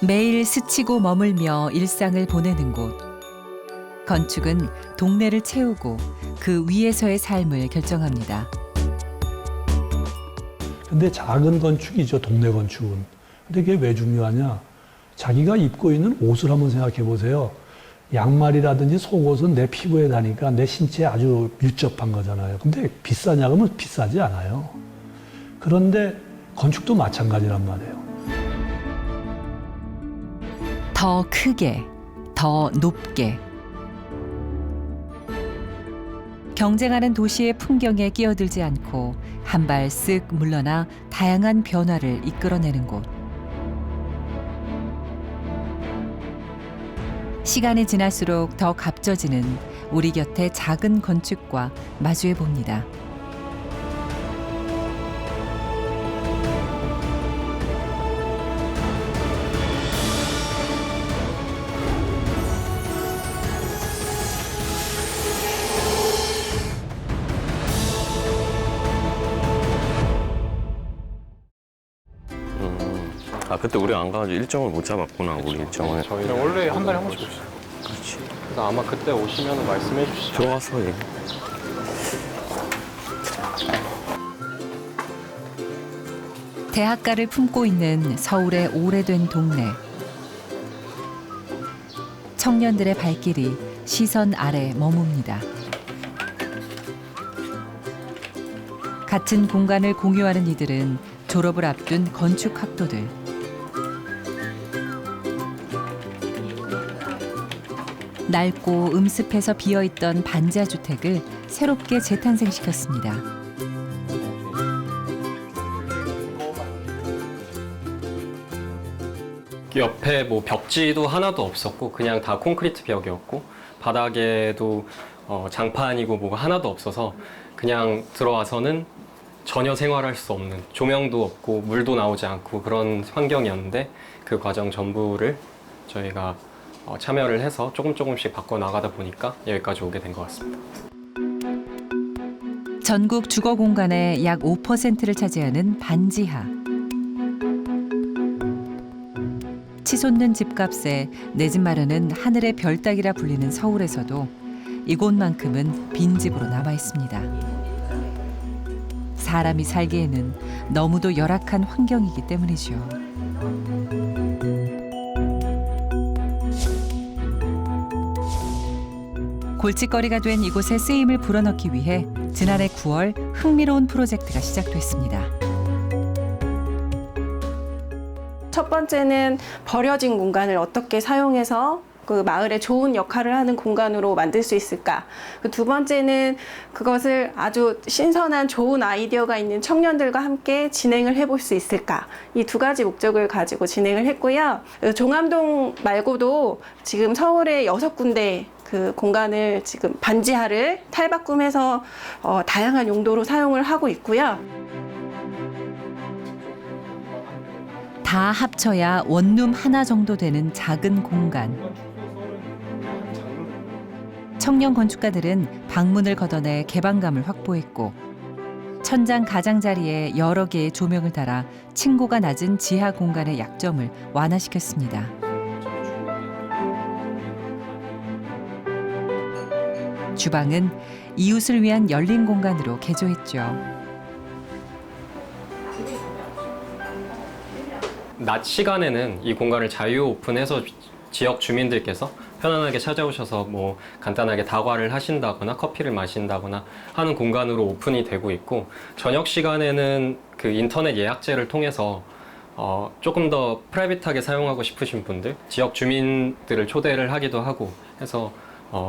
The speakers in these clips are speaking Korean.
매일 스치고 머물며 일상을 보내는 곳. 건축은 동네를 채우고 그 위에서의 삶을 결정합니다. 근데 작은 건축이죠, 동네 건축은. 근데 그게 왜 중요하냐? 자기가 입고 있는 옷을 한번 생각해 보세요. 양말이라든지 속옷은 내 피부에 닿으니까 내 신체에 아주 밀접한 거잖아요. 근데 비싸냐 그러면 비싸지 않아요. 그런데 건축도 마찬가지란 말이에요. 더 크게, 더 높게. 경쟁하는 도시의 풍경에 끼어들지 않고 한 발 쓱 물러나 다양한 변화를 이끌어내는 곳. 시간이 지날수록 더 갑져지는 우리 곁의 작은 건축과 마주해 봅니다. 아 그때 우리 안 가가지고 일정을 못 잡았구나. 우리 일정을. 저희는 원래 한 달에 한 번씩 오시죠. 그렇지. 그래서 아마 그때 오시면 말씀해 주시죠. 들어와서 얘기. 대학가를 품고 있는 서울의 오래된 동네. 청년들의 발길이 시선 아래 머뭅니다. 같은 공간을 공유하는 이들은 졸업을 앞둔 건축학도들. 낡고 음습해서 비어있던 반지하주택을 새롭게 재탄생시켰습니다. 옆에 뭐 벽지도 하나도 없었고 그냥 다 콘크리트 벽이었고 바닥에도 장판이고 뭐가 하나도 없어서 그냥 들어와서는 전혀 생활할 수 없는, 조명도 없고 물도 나오지 않고 그런 환경이었는데 그 과정 전부를 저희가 참여를 해서 조금씩 바꿔 나가다 보니까 여기까지 오게 된 것 같습니다. 전국 주거 공간의 약 5%를 차지하는 반지하. 치솟는 집값에 내 집 마련은 하늘의 별 따기라 불리는 서울에서도 이곳만큼은 빈집으로 남아 있습니다. 사람이 살기에는 너무도 열악한 환경이기 때문이죠. 골칫거리가 된 이곳의 쓰임을 불어넣기 위해 지난해 9월 흥미로운 프로젝트가 시작됐습니다. 첫 번째는 버려진 공간을 어떻게 사용해서 그 마을에 좋은 역할을 하는 공간으로 만들 수 있을까. 두 번째는 그것을 아주 신선한 좋은 아이디어가 있는 청년들과 함께 진행을 해볼 수 있을까. 이 두 가지 목적을 가지고 진행을 했고요. 종암동 말고도 지금 서울에 6군데 그 공간을 지금 반지하를 탈바꿈해서 다양한 용도로 사용을 하고 있고요. 다 합쳐야 원룸 하나 정도 되는 작은 공간. 청년 건축가들은 방문을 걷어내 개방감을 확보했고 천장 가장자리에 여러 개의 조명을 달아 층고가 낮은 지하 공간의 약점을 완화시켰습니다. 주방은 이웃을 위한 열린 공간으로 개조했죠. 낮 시간에는 이 공간을 자유 오픈해서 지역 주민들께서 편안하게 찾아오셔서 뭐 간단하게 다과를 하신다거나 커피를 마신다거나 하는 공간으로 오픈이 되고 있고, 저녁 시간에는 그 인터넷 예약제를 통해서 조금 더 프라이빗하게 사용하고 싶으신 분들, 지역 주민들을 초대를 하기도 하고 해서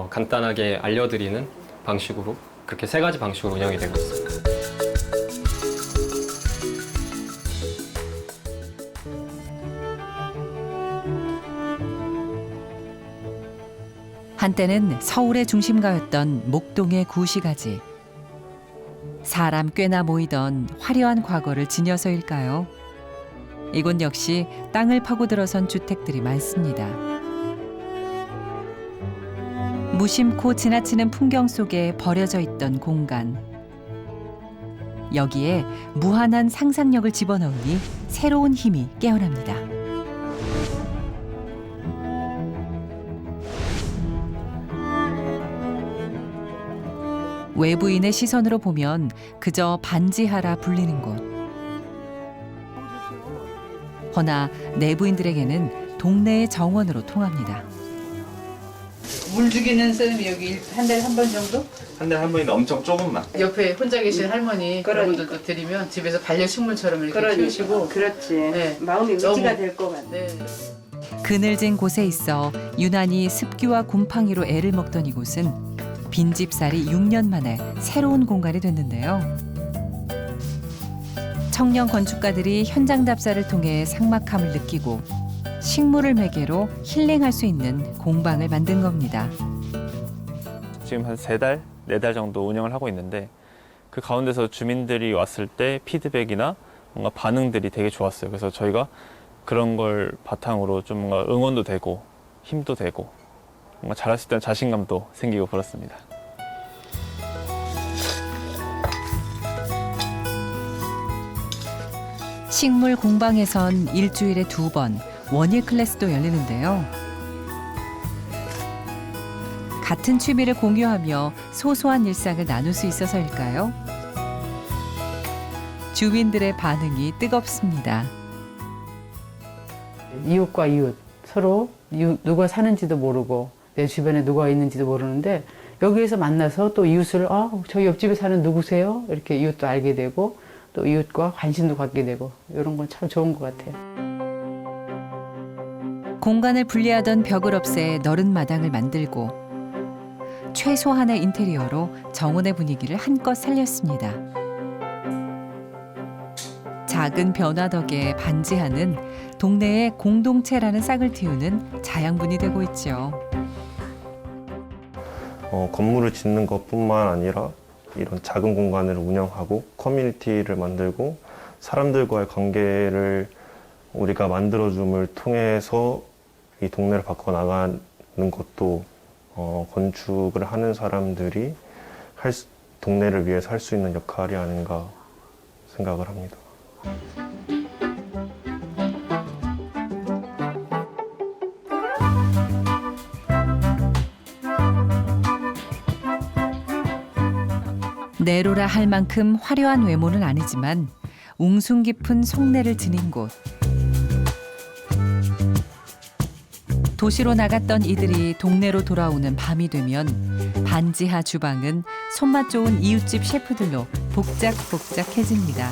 간단하게 알려드리는 방식으로, 그렇게 3가지 방식으로 운영이 되고 있습니다. 한때는 서울의 중심가였던 목동의 구시가지. 사람 꽤나 모이던 화려한 과거를 지녀서일까요? 이곳 역시 땅을 파고 들어선 주택들이 많습니다. 무심코 지나치는 풍경 속에 버려져 있던 공간. 여기에 무한한 상상력을 집어넣으니 새로운 힘이 깨어납니다. 외부인의 시선으로 보면 그저 반지하라 불리는 곳. 허나 내부인들에게는 동네의 정원으로 통합니다. 물 주기는 쌤이 여기 한 달에 한 번 정도? 한 달에 한 번인데 엄청 조금만. 옆에 혼자 계신 할머니 그런 분들도 드리면 집에서 반려식물처럼 이렇게 키우시고. 그렇지. 네. 마음이 너무- 의지가 될 것 같아. 네. 그늘진 곳에 있어 유난히 습기와 곰팡이로 애를 먹던 이곳은 빈집살이 6년 만에 새로운 공간이 됐는데요. 청년 건축가들이 현장 답사를 통해 삭막함을 느끼고 식물을 매개로 힐링할 수 있는 공방을 만든 겁니다. 지금 한 3달, 4달 정도 운영을 하고 있는데 그 가운데서 주민들이 왔을 때 피드백이나 뭔가 반응들이 되게 좋았어요. 그래서 저희가 그런 걸 바탕으로 좀 뭔가 응원도 되고 힘도 되고 뭔가 잘할 수 있다는 자신감도 생기고 그렇습니다. 식물 공방에선 일주일에 2번 원예 클래스도 열리는데요. 같은 취미를 공유하며 소소한 일상을 나눌 수 있어서일까요? 주민들의 반응이 뜨겁습니다. 이웃과 이웃 서로 누가 사는지도 모르고 내 주변에 누가 있는지도 모르는데 여기에서 만나서 또 이웃을 저희 옆집에 사는 누구세요? 이렇게 이웃도 알게 되고 또 이웃과 관심도 갖게 되고 이런 건 참 좋은 것 같아요. 공간을 분리하던 벽을 없애 너른 마당을 만들고 최소한의 인테리어로 정원의 분위기를 한껏 살렸습니다. 작은 변화 덕에 반지하는 동네의 공동체라는 싹을 틔우는 자양분이 되고 있죠. 건물을 짓는 것뿐만 아니라 이런 작은 공간을 운영하고 커뮤니티를 만들고 사람들과의 관계를 우리가 만들어줌을 통해서 이 동네를 바꿔나가는 것도 건축을 하는 사람들이 동네를 위해서 할 수 있는 역할이 아닌가 생각을 합니다. 내로라 할 만큼 화려한 외모는 아니지만 웅숭 깊은 속내를 지닌 곳. 도시로 나갔던 이들이 동네로 돌아오는 밤이 되면 반지하 주방은 손맛 좋은 이웃집 셰프들로 복작복작해집니다.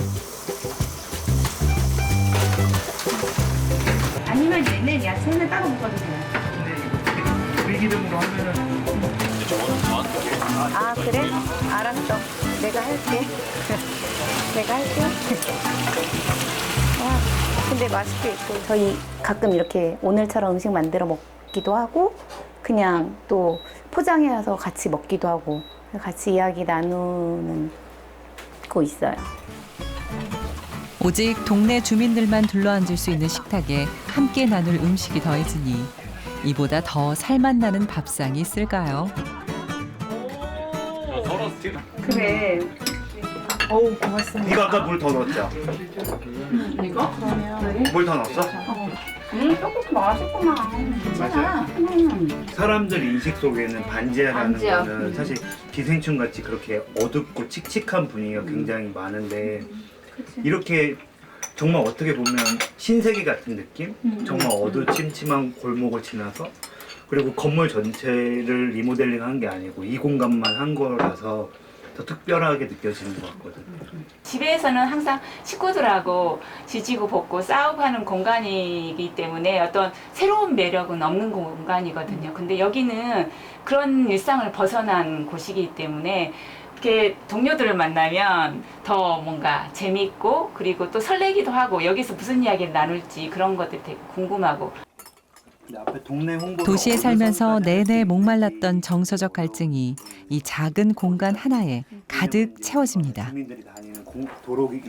아니면 얘는 야채는 따로 먹어도 돼요. 들기름으로 하면은 아 그래? 알았어. 내가 할게. 내가 할게. 와, 근데 맛있게 있고 저희 가끔 이렇게 오늘처럼 음식 만들어 먹기도 하고 그냥 또 포장해 와서 같이 먹기도 하고 같이 이야기 나누는 거 있어요. 오직 동네 주민들만 둘러앉을 수 있는 식탁에 함께 나눌 음식이 더해지니 이보다 더 살맛나는 밥상이 있을까요? 그래. 어우 고맙습니다. 이거 아까 물 더 넣었죠? 이거? 물 더 넣었어? 조금 맛있구만. 괜찮아. 사람들 인식 속에는 반지하라는 반지하. 거는 사실 기생충 같이 그렇게 어둡고 칙칙한 분위기가 굉장히 많은데 이렇게 정말 어떻게 보면 신세계 같은 느낌? 정말 어두침침한 골목을 지나서 그리고 건물 전체를 리모델링 한 게 아니고 이 공간만 한 거라서 더 특별하게 느껴지는 것 같거든요. 집에서는 항상 식구들하고 지지고 볶고 싸우고 하는 공간이기 때문에 어떤 새로운 매력은 없는 공간이거든요. 근데 여기는 그런 일상을 벗어난 곳이기 때문에 이렇게 동료들을 만나면 더 뭔가 재밌고 그리고 또 설레기도 하고 여기서 무슨 이야기를 나눌지 그런 것들이 되게 궁금하고. 앞에 동네 홍보를 도시에 어느 살면서 선까지 할수 내내 있는지 목말랐던 정서적 갈증이 이 작은 공간 하나에 가득 채워집니다. 주민들이 다니는 도로기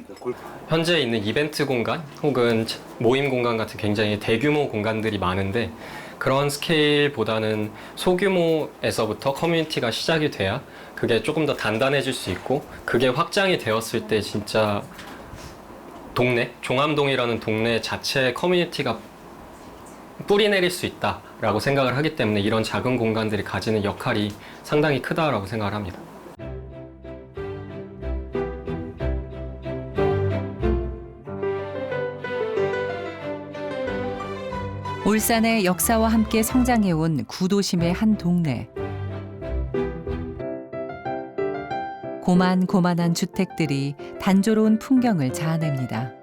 현재 있는 이벤트 공간 혹은 모임 공간 같은 굉장히 대규모 공간들이 많은데 그런 스케일보다는 소규모에서부터 커뮤니티가 시작이 돼야 그게 조금 더 단단해질 수 있고 그게 확장이 되었을 때 진짜 동네, 종암동이라는 동네 자체의 커뮤니티가 뿌리 내릴 수 있다라고 생각을 하기 때문에 이런 작은 공간들이 가지는 역할이 상당히 크다라고 생각을 합니다. 울산의 역사와 함께 성장해온 구도심의 한 동네. 고만고만한 주택들이 단조로운 풍경을 자아냅니다.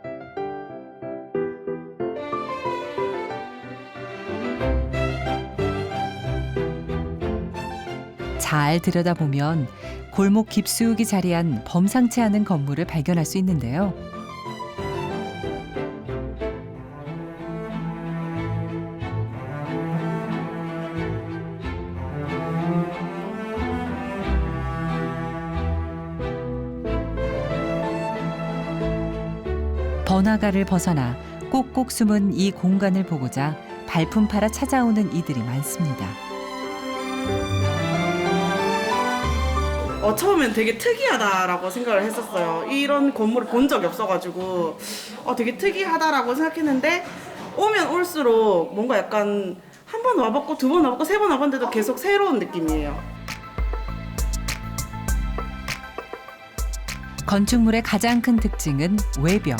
잘 들여다보면 골목 깊숙이 자리한 범상치 않은 건물을 발견할 수 있는데요. 번화가를 벗어나 꼭꼭 숨은 이 공간을 보고자 발품 팔아 찾아오는 이들이 많습니다. 처음엔 되게 특이하다라고 생각을 했었어요. 이런 건물을 본 적이 없어가지고 되게 특이하다라고 생각했는데 오면 올수록 뭔가 약간 한 번 와봤고 두 번 와봤고 세 번 와봤는데도 계속 새로운 느낌이에요. 건축물의 가장 큰 특징은 외벽.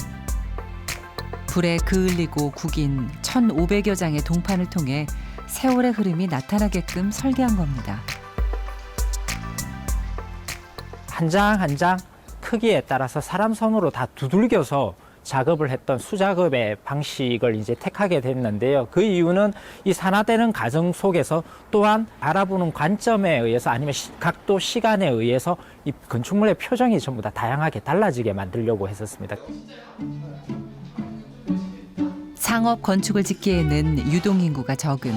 불에 그을리고 구긴 1,500여 장의 동판을 통해 세월의 흐름이 나타나게끔 설계한 겁니다. 한 장 한 장 크기에 따라서 사람 손으로 다 두들겨서 작업을 했던 수작업의 방식을 이제 택하게 됐는데요. 그 이유는 이 산화되는 과정 속에서 또한 바라보는 관점에 의해서 아니면 각도, 시간에 의해서 이 건축물의 표정이 전부 다 다양하게 달라지게 만들려고 했었습니다. 상업 건축을 짓기에는 유동인구가 적은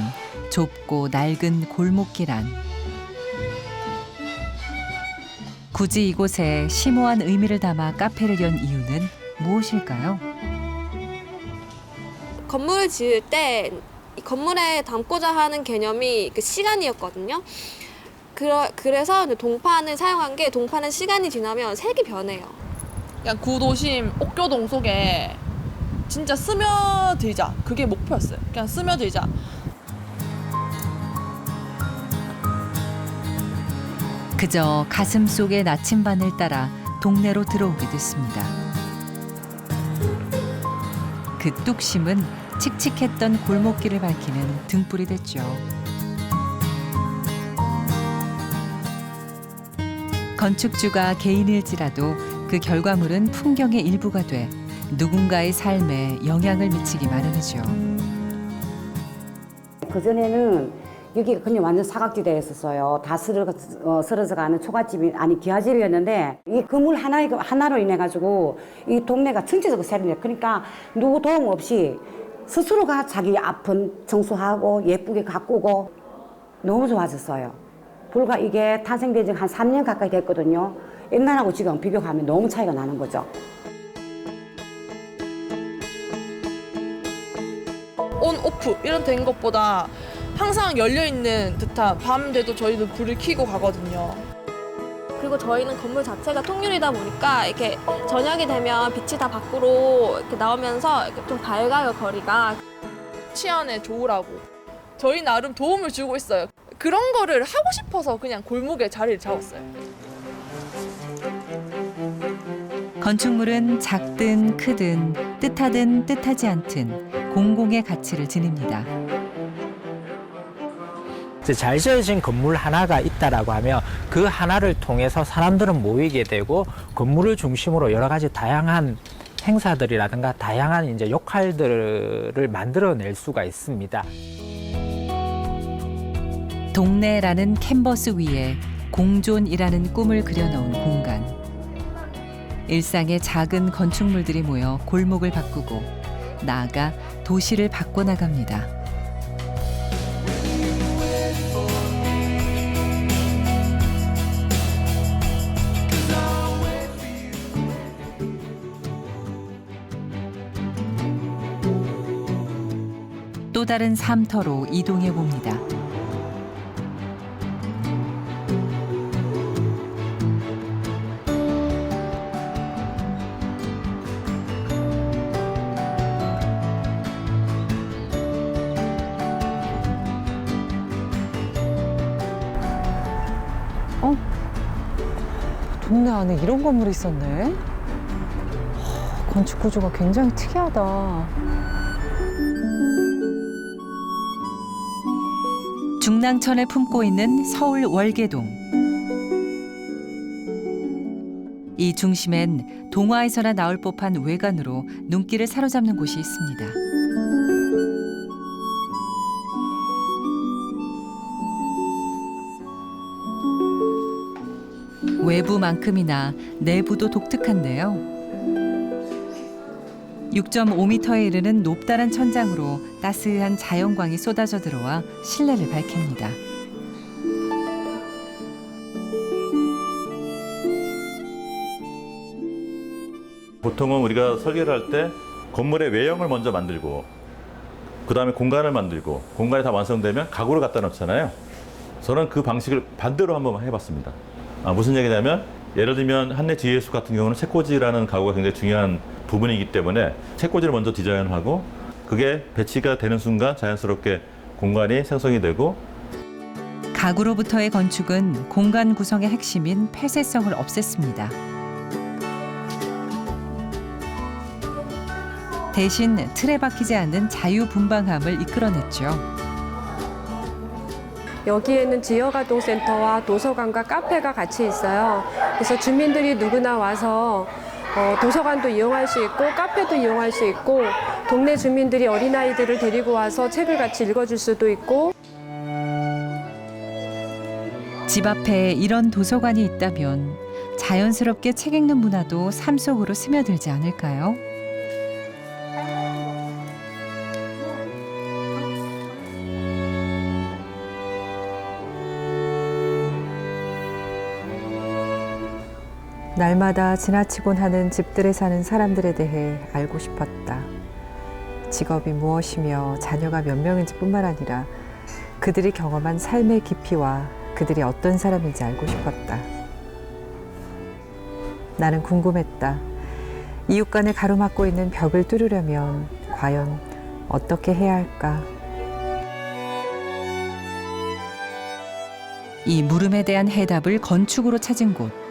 좁고 낡은 골목길 안. 굳이 이곳에 심오한 의미를 담아 카페를 연 이유는 무엇일까요? 건물을 지을 때 이 건물에 담고자 하는 개념이 그 시간이었거든요. 그래서 동판을 사용한 게 동판은 시간이 지나면 색이 변해요. 그냥 구도심 옥교동 속에 진짜 스며들자. 그게 목표였어요. 그냥 스며들자. 그저 가슴 속의 나침반을 따라 동네로 들어오게 됐습니다. 그 뚝심은 칙칙했던 골목길을 밝히는 등불이 됐죠. 건축주가 개인일지라도 그 결과물은 풍경의 일부가 돼 누군가의 삶에 영향을 미치기 마련이죠. 그전에는 여기가 그냥 완전 사각지대였었어요. 다 쓰러져 가는 초가집이 아니 기와집이었는데 이 건물 하나로 인해 가지고 이 동네가 전체적으로 세련돼. 그러니까 누구 도움 없이 스스로가 자기 아픈 청소하고 예쁘게 가꾸고 너무 좋아졌어요. 불과 이게 탄생된 지 한 3년 가까이 됐거든요. 옛날하고 지금 비교하면 너무 차이가 나는 거죠. 온, 오프 이런 된 것보다 항상 열려있는 듯한 밤 돼도 저희도 불을 켜고 가거든요. 그리고 저희는 건물 자체가 통유리다 보니까 이렇게 저녁이 되면 빛이 다 밖으로 이렇게 나오면서 이렇게 좀 밝아요, 거리가. 치안에 좋으라고 저희 나름 도움을 주고 있어요. 그런 거를 하고 싶어서 그냥 골목에 자리를 잡았어요. 건축물은 작든 크든 뜻하든 뜻하지 않든 공공의 가치를 지닙니다. 잘 지어진 건물 하나가 있다라고 하면 그 하나를 통해서 사람들은 모이게 되고 건물을 중심으로 여러 가지 다양한 행사들이라든가 다양한 이제 역할들을 만들어낼 수가 있습니다. 동네라는 캔버스 위에 공존이라는 꿈을 그려놓은 공간. 일상의 작은 건축물들이 모여 골목을 바꾸고 나아가 도시를 바꿔나갑니다. 또 다른 삶터로 이동해 봅니다. 동네 안에 이런 건물이 있었네. 건축 구조가 굉장히 특이하다. 중랑천을 품고 있는 서울 월계동. 이 중심엔 동화에서나 나올 법한 외관으로 눈길을 사로잡는 곳이 있습니다. 외부만큼이나 내부도 독특한데요. 6.5m에 이르는 높다란 천장으로 따스한 자연광이 쏟아져 들어와 실내를 밝힙니다. 보통은 우리가 설계를 할 때 건물의 외형을 먼저 만들고 그 다음에 공간을 만들고 공간이 다 완성되면 가구를 갖다 놓잖아요. 저는 그 방식을 반대로 한번 해봤습니다. 무슨 얘기냐면 예를 들면 한내 지혜수 같은 경우는 책꽂이라는 가구가 굉장히 중요한 부분이기 때문에 책꽂이를 먼저 디자인하고 그게 배치가 되는 순간 자연스럽게 공간이 생성이 되고 가구로부터의 건축은 공간 구성의 핵심인 폐쇄성을 없앴습니다. 대신 틀에 박히지 않는 자유분방함을 이끌어냈죠. 여기에는 지역아동센터와 도서관과 카페가 같이 있어요. 그래서 주민들이 누구나 와서 도서관도 이용할 수 있고 카페도 이용할 수 있고 동네 주민들이 어린아이들을 데리고 와서 책을 같이 읽어줄 수도 있고. 집 앞에 이런 도서관이 있다면 자연스럽게 책 읽는 문화도 삶 속으로 스며들지 않을까요? 날마다 지나치곤 하는 집들에 사는 사람들에 대해 알고 싶었다. 직업이 무엇이며 자녀가 몇 명인지 뿐만 아니라 그들이 경험한 삶의 깊이와 그들이 어떤 사람인지 알고 싶었다. 나는 궁금했다. 이웃 간에 가로막고 있는 벽을 뚫으려면 과연 어떻게 해야 할까? 이 물음에 대한 해답을 건축으로 찾은 곳.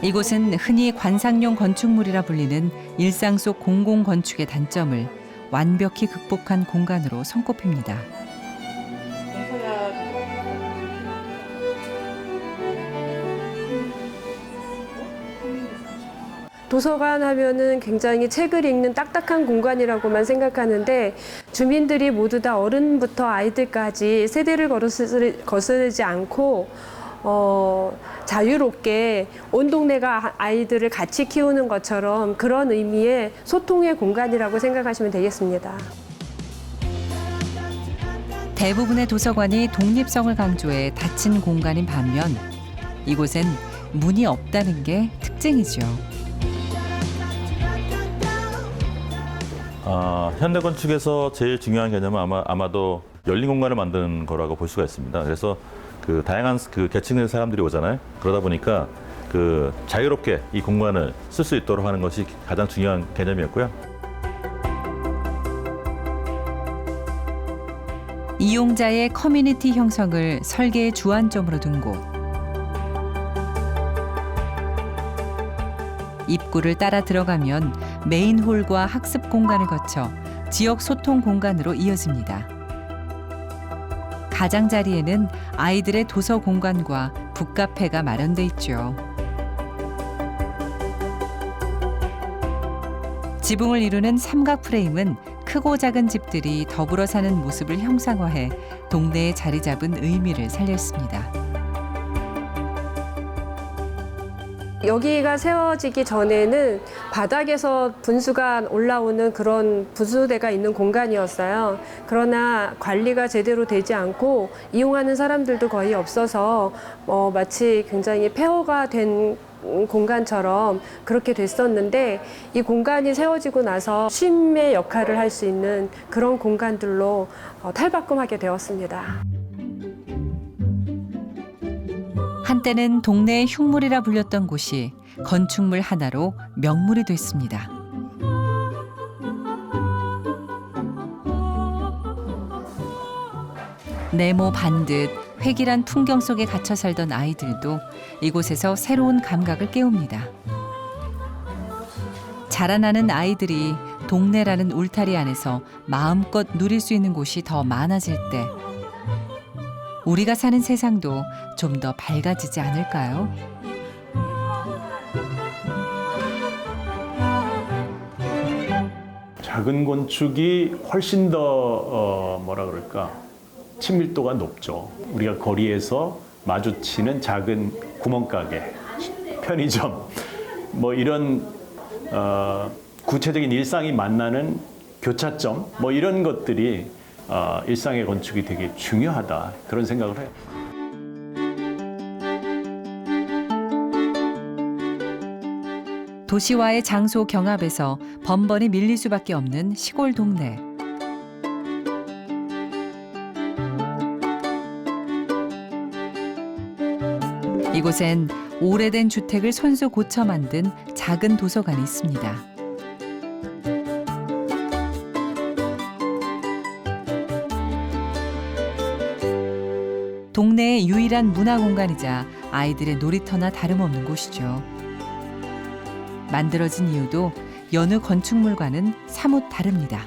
이곳은 흔히 관상용 건축물이라 불리는 일상 속 공공건축의 단점을 완벽히 극복한 공간으로 손꼽힙니다. 도서관 하면은 굉장히 책을 읽는 딱딱한 공간이라고만 생각하는데 주민들이 모두 다 어른부터 아이들까지 세대를 거스르지 않고 자유롭게 온 동네가 아이들을 같이 키우는 것처럼 그런 의미의 소통의 공간이라고 생각하시면 되겠습니다. 대부분의 도서관이 독립성을 강조해 닫힌 공간인 반면 이곳엔 문이 없다는 게 특징이죠. 현대 건축에서 제일 중요한 개념은 아마도 열린 공간을 만드는 거라고 볼 수가 있습니다. 그래서 그 다양한 그 계층의 사람들이 오잖아요. 그러다 보니까 그 자유롭게 이 공간을 쓸 수 있도록 하는 것이 가장 중요한 개념이었고요. 이용자의 커뮤니티 형성을 설계의 주안점으로 둔 곳. 입구를 따라 들어가면 메인 홀과 학습 공간을 거쳐 지역 소통 공간으로 이어집니다. 가장자리에는 아이들의 도서 공간과 북카페가 마련돼 있죠. 지붕을 이루는 삼각 프레임은 크고 작은 집들이 더불어 사는 모습을 형상화해 동네에 자리 잡은 의미를 살렸습니다. 여기가 세워지기 전에는 바닥에서 분수가 올라오는 그런 분수대가 있는 공간이었어요. 그러나 관리가 제대로 되지 않고 이용하는 사람들도 거의 없어서 마치 굉장히 폐허가 된 공간처럼 그렇게 됐었는데 이 공간이 세워지고 나서 쉼의 역할을 할 수 있는 그런 공간들로 탈바꿈하게 되었습니다. 한때는 동네의 흉물이라 불렸던 곳이 건축물 하나로 명물이 됐습니다. 네모 반듯 획일한 풍경 속에 갇혀 살던 아이들도 이곳에서 새로운 감각을 깨웁니다. 자라나는 아이들이 동네라는 울타리 안에서 마음껏 누릴 수 있는 곳이 더 많아질 때 우리가 사는 세상도 좀 더 밝아지지 않을까요? 작은 건축이 훨씬 더 뭐라 그럴까 친밀도가 높죠. 우리가 거리에서 마주치는 작은 구멍가게, 편의점, 뭐 이런 구체적인 일상이 만나는 교차점, 뭐 이런 것들이 일상의 건축이 되게 중요하다 그런 생각을 해요. 도시와의 장소 경합에서 번번이 밀릴 수밖에 없는 시골 동네. 이곳엔 오래된 주택을 손수 고쳐 만든 작은 도서관이 있습니다. 동네의 유일한 문화 공간이자 아이들의 놀이터나 다름없는 곳이죠. 만들어진 이유도 여느 건축물과는 사뭇 다릅니다.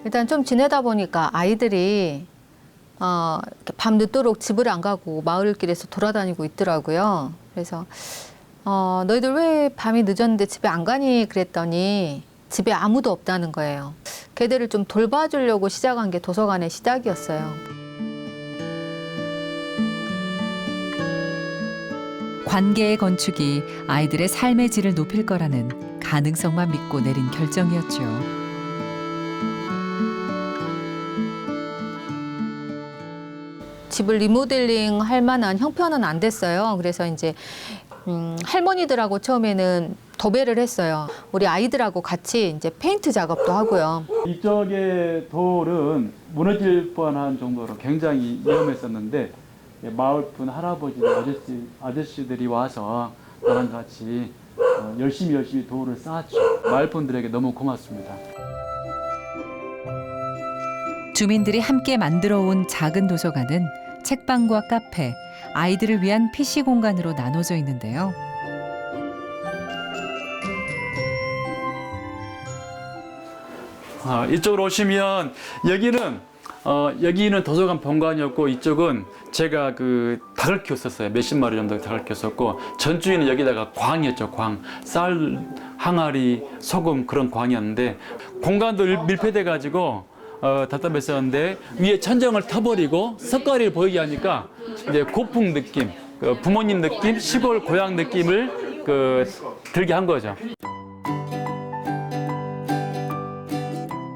일단 좀 지내다 보니까 아이들이 밤 늦도록 집을 안 가고 마을길에서 돌아다니고 있더라고요. 그래서 너희들 왜 밤이 늦었는데 집에 안 가니 그랬더니 집에 아무도 없다는 거예요. 걔들을 좀 돌봐주려고 시작한 게 도서관의 시작이었어요. 관계의 건축이 아이들의 삶의 질을 높일 거라는 가능성만 믿고 내린 결정이었죠. 집을 리모델링 할 만한 형편은 안 됐어요. 그래서 이제 할머니들하고 처음에는 도배를 했어요. 우리 아이들하고 같이 이제 페인트 작업도 하고요. 이쪽의 돌은 무너질 뻔한 정도로 굉장히 위험했었는데 마을 분 할아버지들 아저씨들이 와서 나랑 같이 열심히 돌을 쌓았죠. 마을 분들에게 너무 고맙습니다. 주민들이 함께 만들어온 작은 도서관은 책방과 카페, 아이들을 위한 PC 공간으로 나눠져 있는데요. 이쪽으로 오시면 여기는 도서관 본관이었고 이쪽은 제가 그 닭을 키웠었어요. 몇십 마리 정도 닭을 키웠었고 전주에는 여기다가 광이었죠. 광, 쌀, 항아리, 소금 그런 광이었는데 공간도 밀폐돼 가지고 답답했었는데 위에 천정을 터버리고 석가리를 보이게 하니까 이제 고풍 느낌, 부모님 느낌, 시골 고향 느낌을 들게 한 거죠.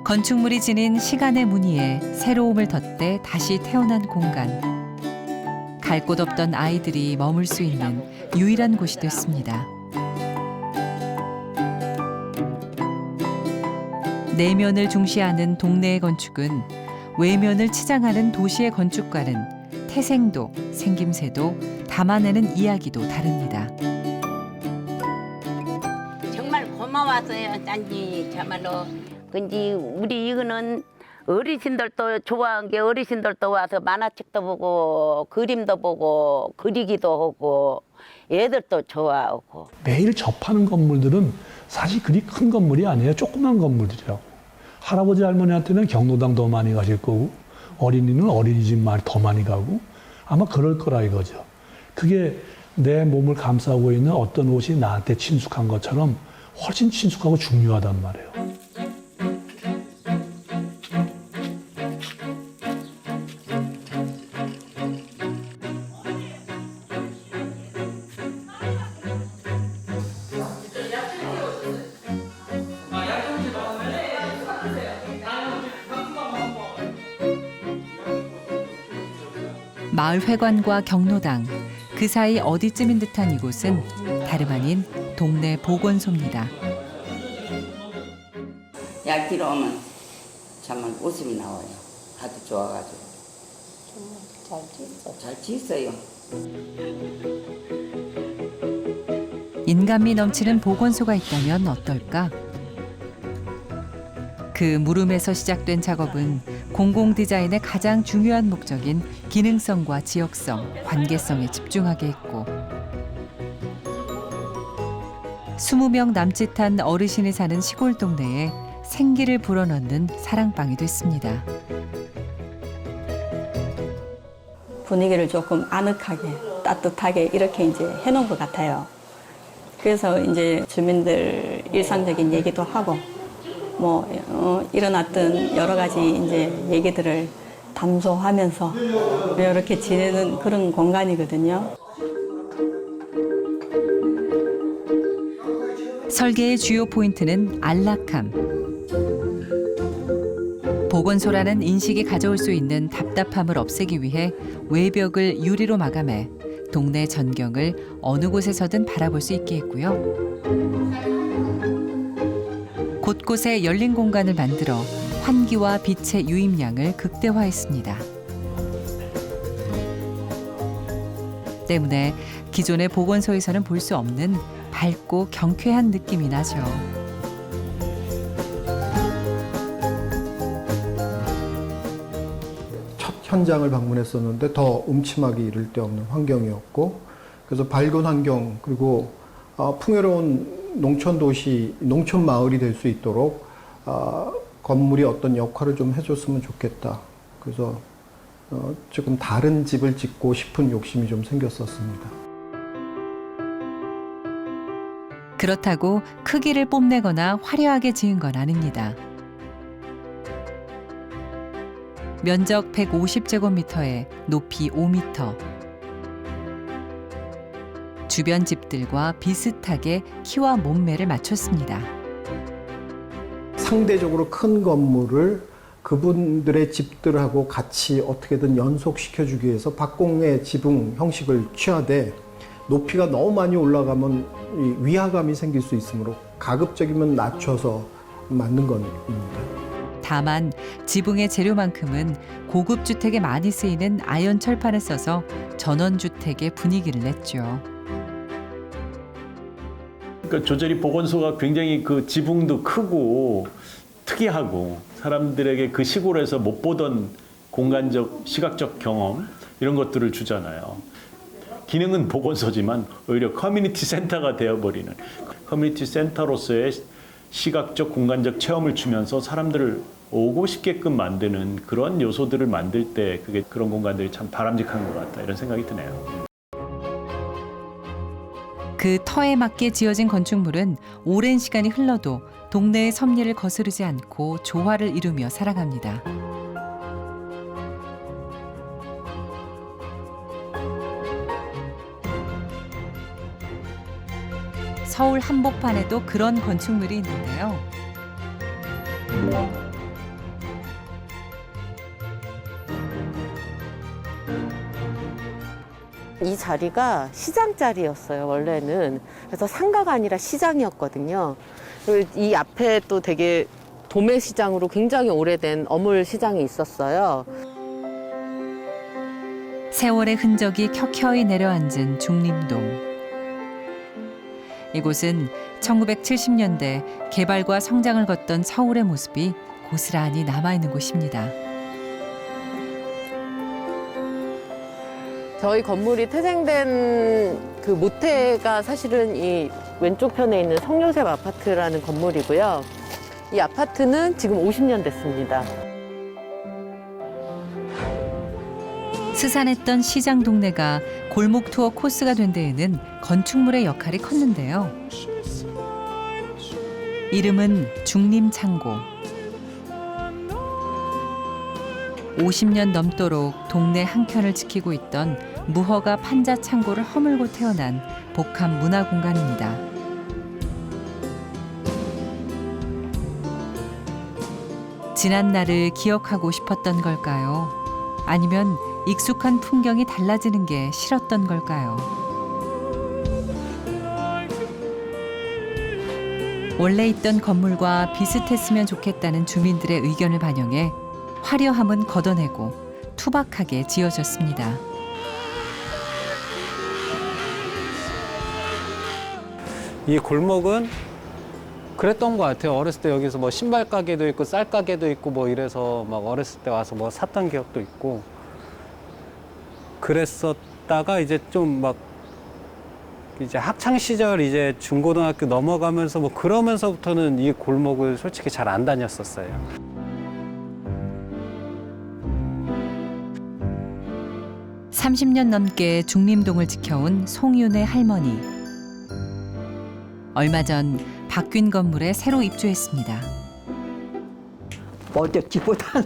건축물이 지닌 시간의 무늬에 새로움을 덧대 다시 태어난 공간. 갈 곳 없던 아이들이 머물 수 있는 유일한 곳이 됐습니다. 내면을 중시하는 동네의 건축은 외면을 치장하는 도시의 건축과는 태생도, 생김새도, 담아내는 이야기도 다릅니다. 정말 고마웠어요, 딴지 참말로. 근데 우리 이거는 어르신들도 좋아한 게 어르신들도 와서 만화책도 보고 그림도 보고 그리기도 하고 애들도 좋아하고. 매일 접하는 건물들은 사실 그리 큰 건물이 아니에요. 조그만 건물들이라고. 할아버지 할머니한테는 경로당 더 많이 가실 거고 어린이는 어린이집 더 많이 가고 아마 그럴 거라 이거죠. 그게 내 몸을 감싸고 있는 어떤 옷이 나한테 친숙한 것처럼 훨씬 친숙하고 중요하단 말이에요. 마을 회관과 경로당, 그 사이 어디쯤인 듯한 이곳은 다름 아닌 동네 보건소입니다. 약지로 오면 정말 웃음이 나와요. 하도 좋아가지고. 잘 지었어요. 인간미 넘치는 보건소가 있다면 어떨까? 그 물음에서 시작된 작업은 공공 디자인의 가장 중요한 목적인 기능성과 지역성, 관계성에 집중하게 했고 20명 남짓한 어르신이 사는 시골 동네에 생기를 불어넣는 사랑방이 됐습니다. 분위기를 조금 아늑하게, 따뜻하게 이렇게 이제 해놓은 것 같아요. 그래서 이제 주민들 일상적인 얘기도 하고, 일어났던 여러 가지 이제 얘기들을 담소하면서 이렇게 지내는 그런 공간이거든요. 설계의 주요 포인트는 안락함. 보건소라는 인식이 가져올 수 있는 답답함을 없애기 위해 외벽을 유리로 마감해 동네 전경을 어느 곳에서든 바라볼 수 있게 했고요. 곳곳에 열린 공간을 만들어 환기와 빛의 유입량을 극대화했습니다. 때문에 기존의 보건소에서는 볼 수 없는 밝고 경쾌한 느낌이 나죠. 현장을 방문했었는데 더 음침하게 이를 데 없는 환경이었고, 그래서 밝은 환경 그리고 풍요로운 농촌 도시, 농촌 마을이 될 수 있도록 건물이 어떤 역할을 좀 해줬으면 좋겠다. 그래서 조금 다른 집을 짓고 싶은 욕심이 좀 생겼었습니다. 그렇다고 크기를 뽐내거나 화려하게 지은 건 아닙니다. 면적 150제곱미터에 높이 5m. 주변 집들과 비슷하게 키와 몸매를 맞췄습니다. 상대적으로 큰 건물을 그분들의 집들하고 같이 어떻게든 연속시켜주기 위해서 박공의 지붕 형식을 취하되, 높이가 너무 많이 올라가면 위화감이 생길 수 있으므로 가급적이면 낮춰서 만든 겁니다. 다만 지붕의 재료만큼은 고급 주택에 많이 쓰이는 아연 철판을 써서 전원주택의 분위기를 냈죠. 그러니까 조절이 보건소가 굉장히 그 지붕도 크고 특이하고 사람들에게 그 시골에서 못 보던 공간적, 시각적 경험 이런 것들을 주잖아요. 기능은 보건소지만 오히려 커뮤니티 센터가 되어버리는, 커뮤니티 센터로서의 시각적, 공간적 체험을 주면서 사람들을 오고 싶게끔 만드는 그런 요소들을 만들 때 그런 공간들이 참 바람직한 것 같다, 이런 생각이 드네요. 그 터에 맞게 지어진 건축물은 오랜 시간이 흘러도 동네의 섭리를 거스르지 않고 조화를 이루며 살아갑니다. 서울 한복판에도 그런 건축물이 있는데요. 이 자리가 시장 자리였어요, 원래는. 그래서 상가가 아니라 시장이었거든요. 그리고 이 앞에 또 되게 도매시장으로 굉장히 오래된 어물시장이 있었어요. 세월의 흔적이 켜켜이 내려앉은 중림동. 이곳은 1970년대 개발과 성장을 걷던 서울의 모습이 고스란히 남아있는 곳입니다. 저희 건물이 태생된 그 모태가 사실은 이 왼쪽 편에 있는 성요셉 아파트라는 건물이고요. 이 아파트는 지금 50년 됐습니다. 스산했던 시장 동네가 골목 투어 코스가 된 데에는 건축물의 역할이 컸는데요. 이름은 중림창고. 50년 넘도록 동네 한켠을 지키고 있던 무허가 판자 창고를 허물고 태어난 복합 문화 공간입니다. 지난 날을 기억하고 싶었던 걸까요? 아니면 익숙한 풍경이 달라지는 게 싫었던 걸까요? 원래 있던 건물과 비슷했으면 좋겠다는 주민들의 의견을 반영해 화려함은 걷어내고 투박하게 지어졌습니다. 이 골목은 그랬던 것 같아요. 어렸을 때 여기서 뭐 신발 가게도 있고 쌀 가게도 있고 뭐 이래서 막 어렸을 때 와서 뭐 샀던 기억도 있고 그랬었다가 이제 좀 막 이제 학창 시절 이제 중고등학교 넘어가면서 뭐 그러면서부터는 이 골목을 솔직히 잘 안 다녔었어요. (30년) 넘게 중림동을 지켜온 송윤의 할머니. 얼마 전 바뀐 건물에 새로 입주했습니다. 어저께보다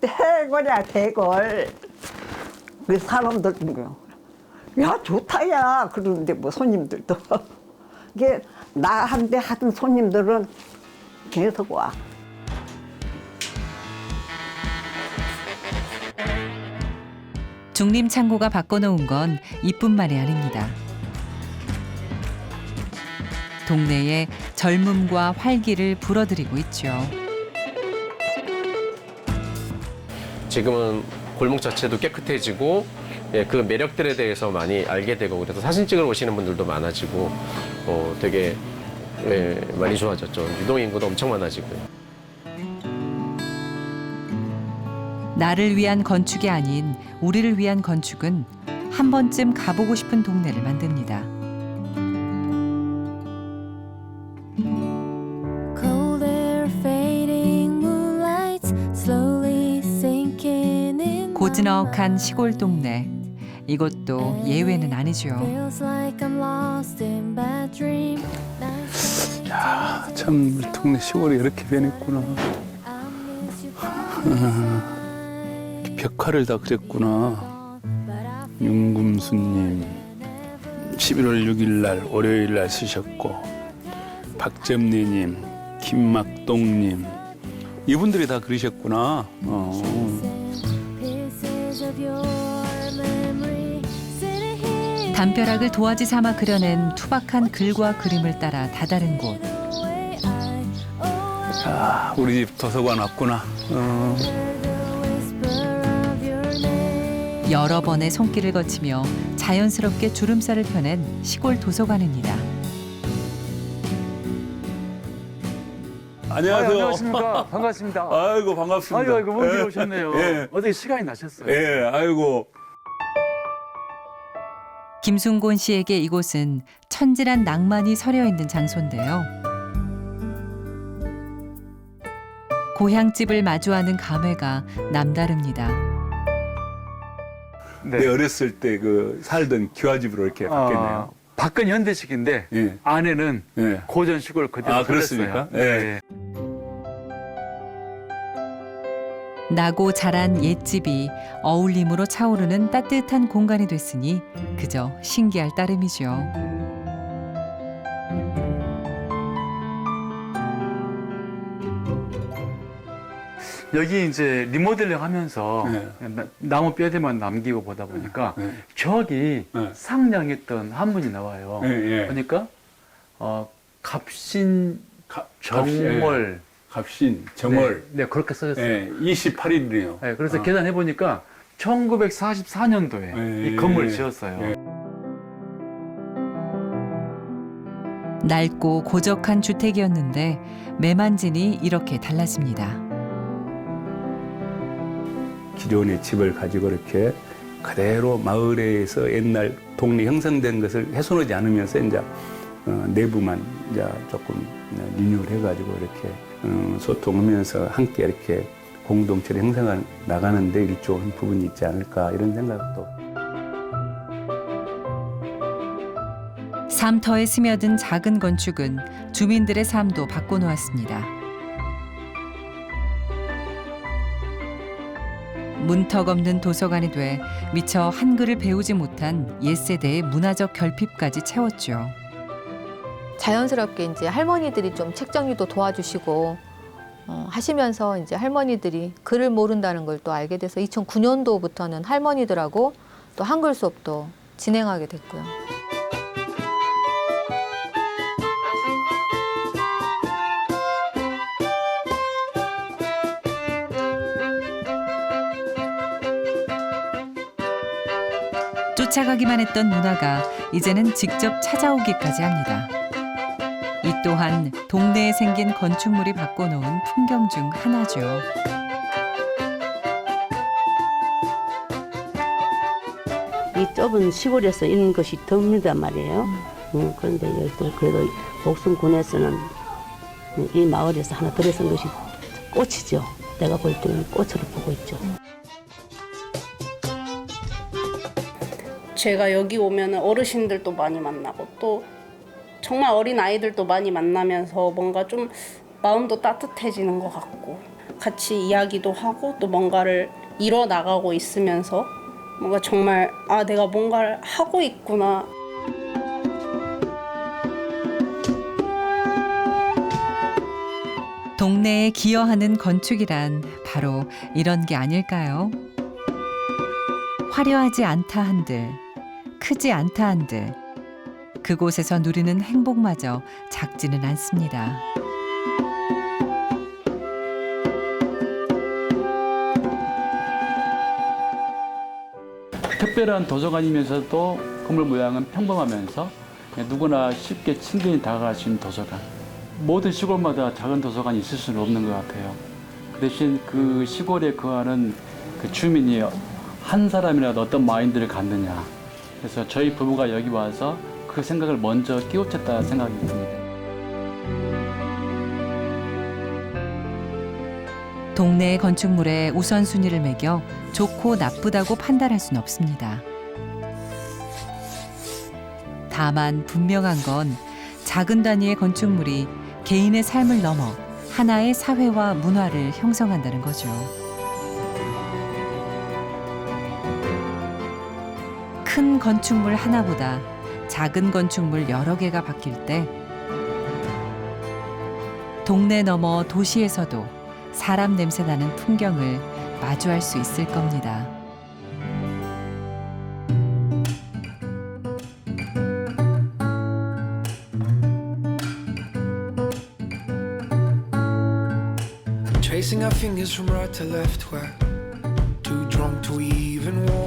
대걸이야 대걸. 그 사람들 야 좋다 야 그러는데 뭐 손님들도 이게 나 한데 하던 손님들은 계속 와. 중림 창고가 바꿔놓은 건 이뿐만이 아닙니다. 동네에 젊음과 활기를 불어들이고 있죠. 지금은 골목 자체도 깨끗해지고 그 매력들에 대해서 많이 알게 되고 그래서 사진 찍으러 오시는 분들도 많아지고 되게 많이 좋아졌죠. 유동 인구도 엄청 많아지고요. 나를 위한 건축이 아닌 우리를 위한 건축은 한 번쯤 가보고 싶은 동네를 만듭니다. 고즈넉한 시골 동네. 이것도 예외는 아니죠. 야, 참 우리 동네 시골이 이렇게 변했구나. 벽화를 다 그렸구나. 윤금수님 11월 6일 날 월요일 날 쓰셨고, 박점리님, 김막동님 이분들이 다 그리셨구나. 담벼락을 도화지 삼아 그려낸 투박한 글과 그림을 따라 다다른 곳. 야, 우리 집 도서관 왔구나. 여러 번의 손길을 거치며 자연스럽게 주름살을 펴낸 시골 도서관입니다. 안녕하세요. 안녕하십니까. 반갑습니다. 아이고 반갑습니다. 아이고 먼 길 오셨네요. 예. 어떻게 시간이 나셨어요? 예, 아이고. 김순곤 씨에게 이곳은 천진한 낭만이 서려 있는 장소인데요. 고향집을 마주하는 감회가 남다릅니다. 내 어렸을 때 그 살던 기와집으로 이렇게 바뀌었네요. 밖은 현대식인데 예. 안에는 예. 고전 시골 그대로 아, 그렇습니까? 살렸어요. 예. 나고 자란 옛집이 어울림으로 차오르는 따뜻한 공간이 됐으니 그저 신기할 따름이죠. 여기 이제 리모델링 하면서 나무 뼈대만 남기고 보다 보니까 저기 상냥했던 한문이 나와요. 그러니까 갑신 정월 갑신 정월 네, 그렇게 써졌어요. 네, 28일이네요. 네, 그래서 계산해 보니까 1944년도에 이 건물을 지었어요. 낡고 고적한 주택이었는데 매만진이 이렇게 달랐습니다. 기존의 집을 가지고 이렇게 그대로 마을에서 옛날 동네 형성된 것을 훼손하지 않으면서 이제 내부만 이제 조금 리뉴얼 해가지고 이렇게 소통하면서 함께 이렇게 공동체를 형성해 나가는데 일조한 부분이 있지 않을까 이런 생각도. 삶터에 스며든 작은 건축은 주민들의 삶도 바꿔놓았습니다. 문턱 없는 도서관이 돼 미처 한글을 배우지 못한 옛세대의 문화적 결핍까지 채웠죠. 자연스럽게 이제 할머니들이 좀 책 정리도 도와주시고 하시면서 이제 할머니들이 글을 모른다는 걸 또 알게 돼서 2009년도부터는 할머니들하고 또 한글 수업도 진행하게 됐고요. 쫓아가기만 했던 문화가 이제는 직접 찾아오기까지 합니다. 이 또한 동네에 생긴 건축물이 바꿔놓은 풍경 중 하나죠. 이 좁은 시골에서 있는 것이 덥단 말이에요. 그런데 여기 그래도 목순군에서는 이 마을에서 하나 들어선 것이 꽃이죠. 내가 볼 때는 꽃으로 보고 있죠. 제가 여기 오면 어르신들도 많이 만나고 또 정말 어린 아이들도 많이 만나면서 뭔가 좀 마음도 따뜻해지는 것 같고 같이 이야기도 하고 또 뭔가를 이뤄 나가고 있으면서 뭔가 정말 아 내가 뭔가를 하고 있구나. 동네에 기여하는 건축이란 바로 이런 게 아닐까요? 화려하지 않다 한들, 크지 않다 한들, 그곳에서 누리는 행복마저 작지는 않습니다. 특별한 도서관이면서도 건물 모양은 평범하면서 누구나 쉽게 친근히 다가갈 수 있는 도서관. 모든 시골마다 작은 도서관이 있을 수는 없는 것 같아요. 그 대신 그 시골에 거하는 그 주민이 한 사람이라도 어떤 마인드를 갖느냐. 그래서 저희 부부가 여기 와서 그 생각을 먼저 끼우쳤다는 생각이 듭니다. 동네의 건축물에 우선순위를 매겨 좋고 나쁘다고 판단할 수는 없습니다. 다만 분명한 건 작은 단위의 건축물이 개인의 삶을 넘어 하나의 사회와 문화를 형성한다는 거죠. 큰 건축물 하나보다 작은 건축물 여러 개가 바뀔 때 동네 너머 도시에서도 사람 냄새 나는 풍경을 마주할 수 있을 겁니다. Tracing our fingers from right to left, we're too drunk to even walk.